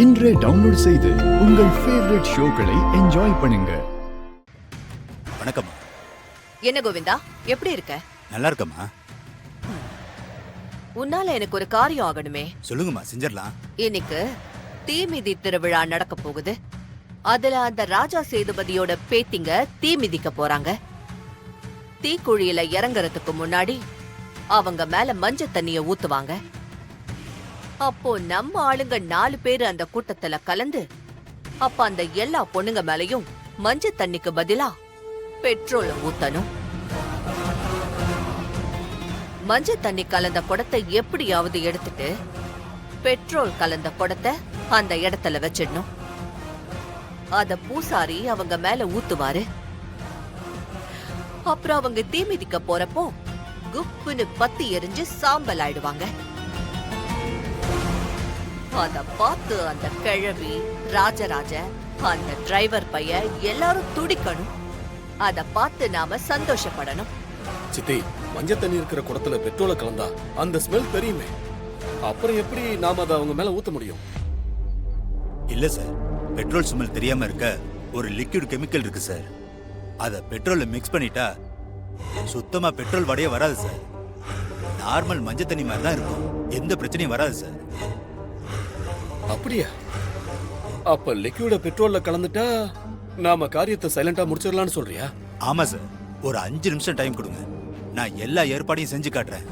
இன்றே டவுன்லோட் செய்து உங்கள் ஃபேவரட் ஷோக்களை என்ஜாய் பண்ணுங்க. வணக்கம். என்ன கோவிந்தா, எப்படி இருக்க? நல்லா இருக்கம்மா. உன்னால எனக்கு ஒரு காரியம் ஆகணுமே. சொல்லுங்கம்மா, செஞ்சிடலாம். இன்னைக்கு தீமிதி திருவிழா நடக்க போகுது. அதுல அந்த ராஜா சேதுபதியோட பேத்திங்க தீ மிதிக்க போறாங்க. தீக்குழியில இறங்குறதுக்கு முன்னாடி அவங்க மேல மஞ்சள் தண்ணிய ஊத்துவாங்க. அப்போ நம்ம ஆளுங்க 4 பேரு அந்த கூட்டத்துல கலந்து, அப்ப அந்த எல்லா பொண்ணுங்க மேலயும் மஞ்சள் தண்ணிக்கு பதிலா பெட்ரோல ஊத்தணும். மஞ்சள் தண்ணி கலந்த குடத்தை எப்படியாவது எடுத்துட்டு பெட்ரோல் கலந்த குடத்தை அந்த இடத்துல வச்சிடணும். அத பூசாரி அவங்க மேல ஊத்துவாரு. அப்புறம் அவங்க தீ மிதிக்க போறப்போ குப்புன்னு பத்தி எரிஞ்சு சாம்பல் ஆயிடுவாங்க. அத பார்த்து அந்த கிழவி, ராஜராஜ, அந்த டிரைவர் பையன் எல்லாரும் துடிக்கணும். அத பார்த்து நாம சந்தோஷப்படணும். சித்தி, மஞ்சள் தண்ணி இருக்கிற குடத்துல பெட்ரோல கலந்தா அந்த ஸ்மெல் தெரியுமே. அப்புறம் எப்படி நாம அதை அவங்க மேல ஊத்த முடியும்? இல்ல சார், பெட்ரோல் ஸ்மெல் தெரியாம இருக்க ஒரு லிக்விட் கெமிக்கல் இருக்கு சார். அத பெட்ரோல்ல மிக்ஸ் பண்ணிட்டா சுத்தமா பெட்ரோல் வடையே வராது சார். நார்மல் மஞ்சள் தண்ணி மாதிரி தான் இருக்கும். எந்த பிரச்சனையும் வராது சார். அப்படியா? அப்ப லிக்விட பெட்ரோல்ல கலந்துட்டா நாம காரியத்தை சைலண்டா முடிச்சிடலாம்னு சொல்றியா? ஆமா சார், ஒரு 5 நிமிஷம் டைம் கொடுங்க. நான் எல்லா ஏற்பாடையும் செஞ்சு காட்டுறேன்.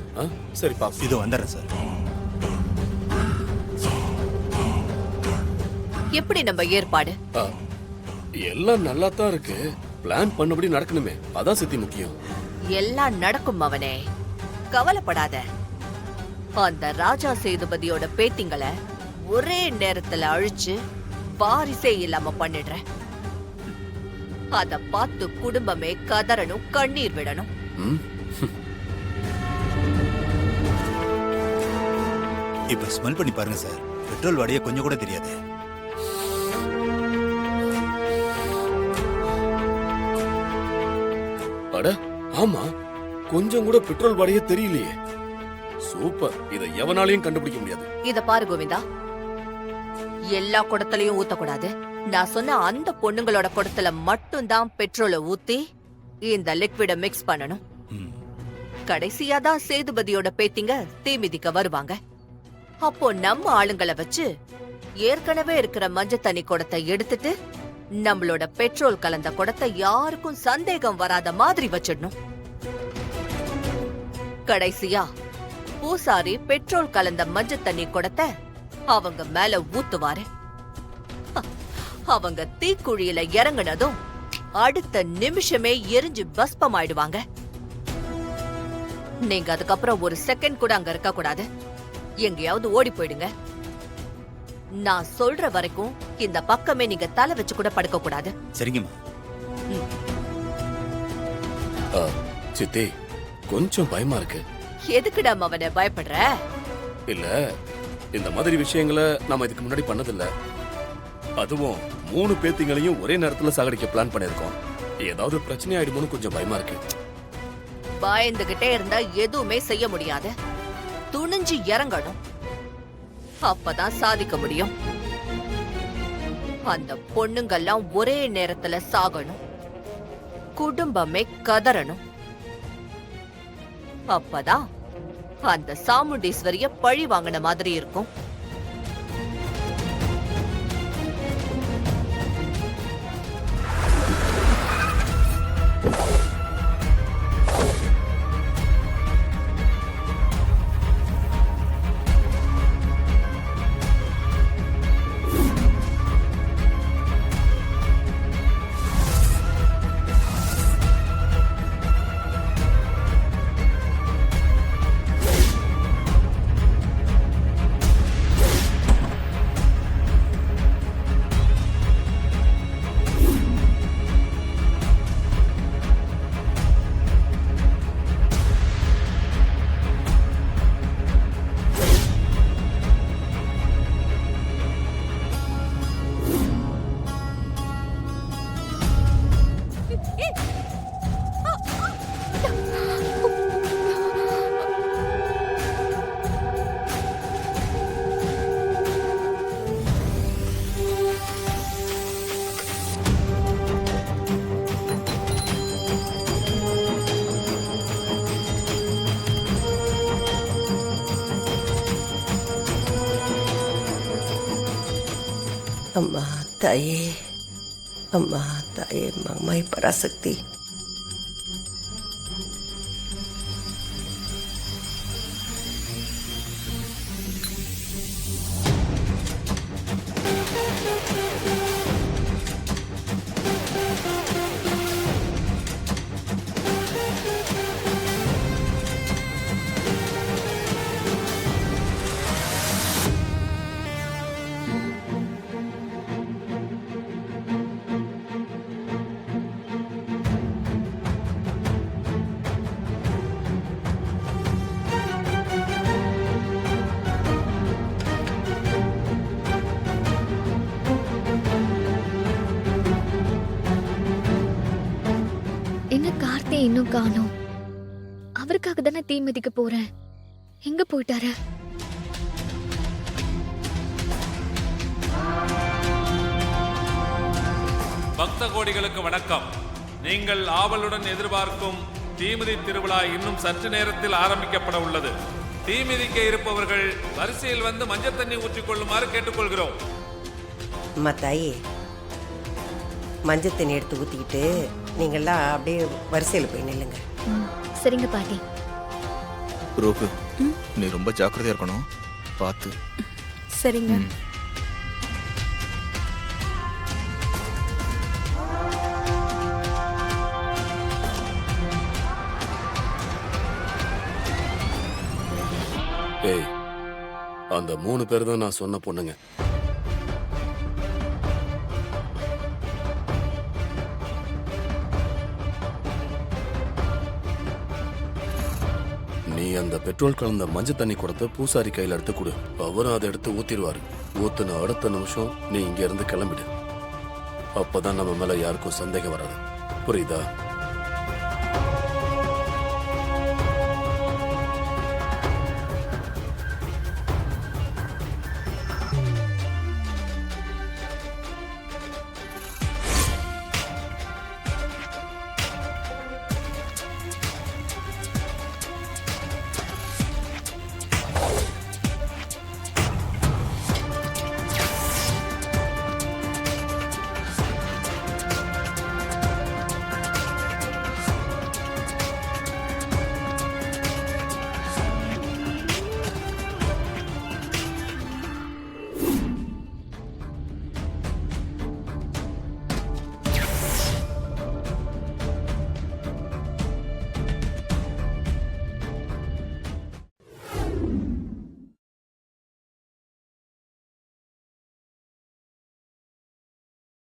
சரி பா, இது வந்துடுறேன் சார். எப்படி நம்ம ஏற்பாடு? எல்லாம் நல்லா தான் இருக்கு. பிளான் பண்ணபடி நடக்கணுமே, அதான் சித்தி முக்கியம். எல்லாம் நடக்கும் அவனே, கவலைப்படாத. அந்த ராஜா சேதுபதியோட பேத்திங்களை ஒரே நேரத்துல அழிச்சு வாரிசே இல்லாம பண்ணிடுறேன். அத பார்த்து குடும்பமே கதறணும், கண்ணீர் விடணும். இப்ப ஸ்மெல் பண்ணி பாருங்க சார். பெட்ரோல் வடைய கொஞ்சம் கூட தெரியாது. அட ஆமா, கொஞ்சம் கூட பெட்ரோல் வடைய தெரியலையே. சூப்பர், இத எவனாலையும் கண்டுபிடிக்க முடியாது. இத பாரு கோவிந்தா, எல்லா குடத்திலையும் ஊத்தக்கூடாது. நான் சொன்ன அந்த பொண்ணுங்களோட குடத்துல மட்டும்தான் பெட்ரோலை ஊத்தி இந்த லிக்விட மிக்ஸ் பண்ணணும். கடைசியா தான் சேதுபதியோட பேத்திங்க தீ மிதிக்க வருவாங்க. அப்போ நம்ம ஆளுங்களை வச்சு ஏற்கனவே இருக்கிற மஞ்சள் தண்ணி குடத்தை எடுத்துட்டு நம்மளோட பெட்ரோல் கலந்த குடத்தை யாருக்கும் சந்தேகம் வராத மாதிரி வச்சிடணும். கடைசியா பூசாரி பெட்ரோல் கலந்த மஞ்சள் தண்ணி குடத்தை அவங்க மேல ஊத்துவாரு. அவங்க தீக்குழியில இறங்குனதும் அடுத்த நிமிஷமே எரிஞ்சு பஸ்பமாயிடுவாங்க. நீங்க அதுக்கப்புறம் ஒரு செகண்ட் கூட அங்க இருக்க கூடாது. எங்கேயாவது ஓடி போயிடுங்க. நான் சொல்ற வரைக்கும் இந்த பக்கமே நீங்க தலை வச்சு கூட படுக்க கூடாது. சரிங்கம்மா. சித்தி, கொஞ்சம் பயமா இருக்கு. எதுக்குடா அவனை பயப்படுற? இல்ல, இந்த மாதிரி விஷயங்களை நாம இதுக்கு முன்னாடி பண்ணதில்ல. அதுவும் 3 பேத்திங்களையும் ஒரே நேரத்துல சாகடிக்க பிளான் பண்ணிருக்கோம். ஏதாவது பிரச்சனை ஆயிடுமோன்னு கொஞ்சம் பயமா இருக்கு. பயந்துகிட்டே இருந்தா எதுவுமே செய்ய முடியாது. துணிஞ்சு இறங்கணும், அப்பதான் சாதிக்க முடியும். அந்த பொண்ணுங்கெல்லாம் ஒரே நேரத்துல சாகணும், குடும்பமே கதறணும். அப்பதான் அந்த சாமுண்டீஸ்வரிய பழி வாங்கின மாதிரி இருக்கும். அம்மா தாயே, அம்மா தாயே, மகமாய் பராசக்தி. என்ன கார்த்தி இன்னும் காணோம்? அவருக்காக தானே தீ மிதிக்க போறேன். எங்க போயிட்டாரு? பக்த கோடிகளுக்கு வணக்கம். நீங்கள் ஆவலுடன் எதிர்பார்க்கும் தீமிதி திருவிழா இன்னும் சற்று நேரத்தில் ஆரம்பிக்கப்பட உள்ளது. தீமிதிக்க இருப்பவர்கள் வரிசையில் வந்து மஞ்சள் தண்ணி ஊற்றிக் கொள்ளுமாறு கேட்டுக்கொள்கிறோம். அம்மா தாயே, மஞ்சள் தண்ணி எடுத்து ஊற்றிக்கிட்டு நீங்கள்லாம் அப்படியே வரிசையில் போய் நில்லுங்க. சரிங்க பாட்டி. ரோகு, நீ ரொம்ப ஜாக்கிரதையா இருக்கணும். பார்த்து. சரிங்க. ஏய், அந்த 3 பேர் தான் நான் சொன்ன பொண்ணுங்க. நீ அந்த பெட்ரோல் கலந்த மஞ்சள் தண்ணி குடத்தை பூசாரி கையில எடுத்து கொடு. அவரும் அதை எடுத்து ஊத்திடுவாரு. ஊத்துன அடுத்த நிமிஷம் நீ இங்க இருந்து கிளம்பிடு. அப்பதான் நம்ம மேல யாருக்கும் சந்தேகம் வராது. புரியுதா?